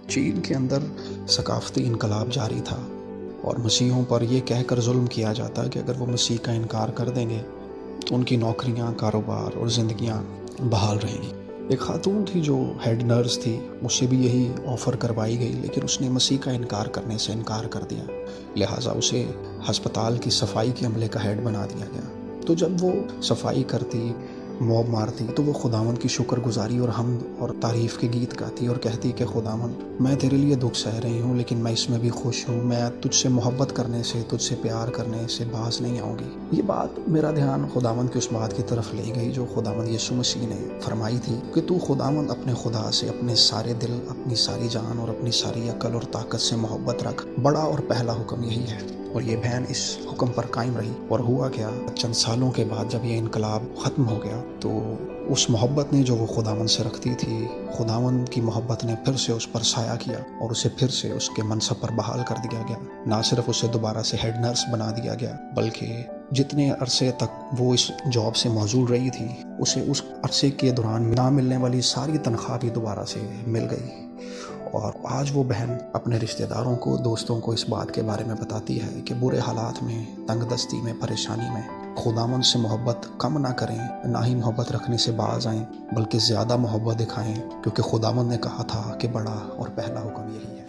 چین کے اندر ثقافتی انقلاب جاری تھا اور مسیحیوں پر یہ کہہ کر ظلم کیا جاتا کہ اگر وہ مسیح کا انکار کر دیں گے تو ان کی نوکریاں، کاروبار اور زندگیاں بحال رہیں گی۔ ایک خاتون تھی جو ہیڈ نرس تھی، اس سے بھی یہی آفر کروائی گئی، لیکن اس نے مسیح کا انکار کرنے سے انکار کر دیا، لہٰذا اسے ہسپتال کی صفائی کے عملے کا ہیڈ بنا دیا گیا۔ تو جب وہ صفائی کرتی، موب مارتی، تو وہ خداوند کی شکر گزاری اور حمد اور تعریف کے گیت گاتی اور کہتی کہ خداوند، میں تیرے لیے دکھ سہ رہی ہوں لیکن میں اس میں بھی خوش ہوں، میں تجھ سے محبت کرنے سے، تجھ سے پیار کرنے سے باز نہیں آؤں گی۔ یہ بات میرا دھیان خداوند کی اس بات کی طرف لے گئی جو خداوند یسوع مسیح نے فرمائی تھی کہ تو خداوند اپنے خدا سے اپنے سارے دل، اپنی ساری جان اور اپنی ساری عقل اور طاقت سے محبت رکھ۔ بڑا اور پہلا حکم یہی ہے، اور یہ بہن اس حکم پر قائم رہی۔ اور ہوا کیا، چند سالوں کے بعد جب یہ انقلاب ختم ہو گیا تو اس محبت نے جو وہ خداوند سے رکھتی تھی، خداوند کی محبت نے پھر سے اس پر سایہ کیا اور اسے پھر سے اس کے منصب پر بحال کر دیا گیا۔ نہ صرف اسے دوبارہ سے ہیڈ نرس بنا دیا گیا، بلکہ جتنے عرصے تک وہ اس جاب سے موجود رہی تھی، اسے اس عرصے کے دوران نہ ملنے والی ساری تنخواہ بھی دوبارہ سے مل گئی۔ اور آج وہ بہن اپنے رشتہ داروں کو، دوستوں کو اس بات کے بارے میں بتاتی ہے کہ برے حالات میں، تنگ دستی میں، پریشانی میں خداوند سے محبت کم نہ کریں، نہ ہی محبت رکھنے سے باز آئیں، بلکہ زیادہ محبت دکھائیں، کیونکہ خداوند نے کہا تھا کہ بڑا اور پہلا حکم یہی ہے۔